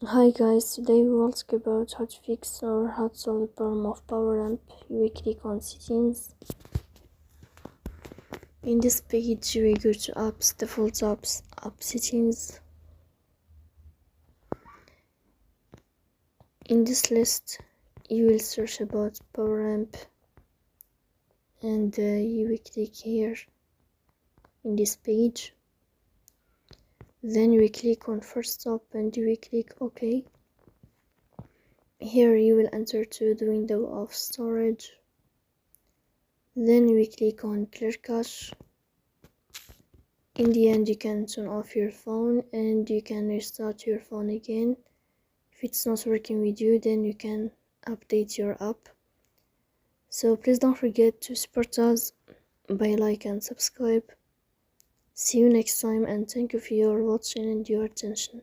Hi guys, today we will talk about how to fix or how to solve the problem of Poweramp. You will click on settings. In this page you will go to apps, default apps, app settings. In this list you will search about Poweramp and you will click here in this page. Then you will click on first stop and you will click OK. Here you will enter to the window of storage. Then we click on clear cache. In the end you can turn off your phone and you can restart your phone again. If it's not working with you, then you can update your app. So please don't forget to support us by like and subscribe. See you next time and thank you for your watching and your attention.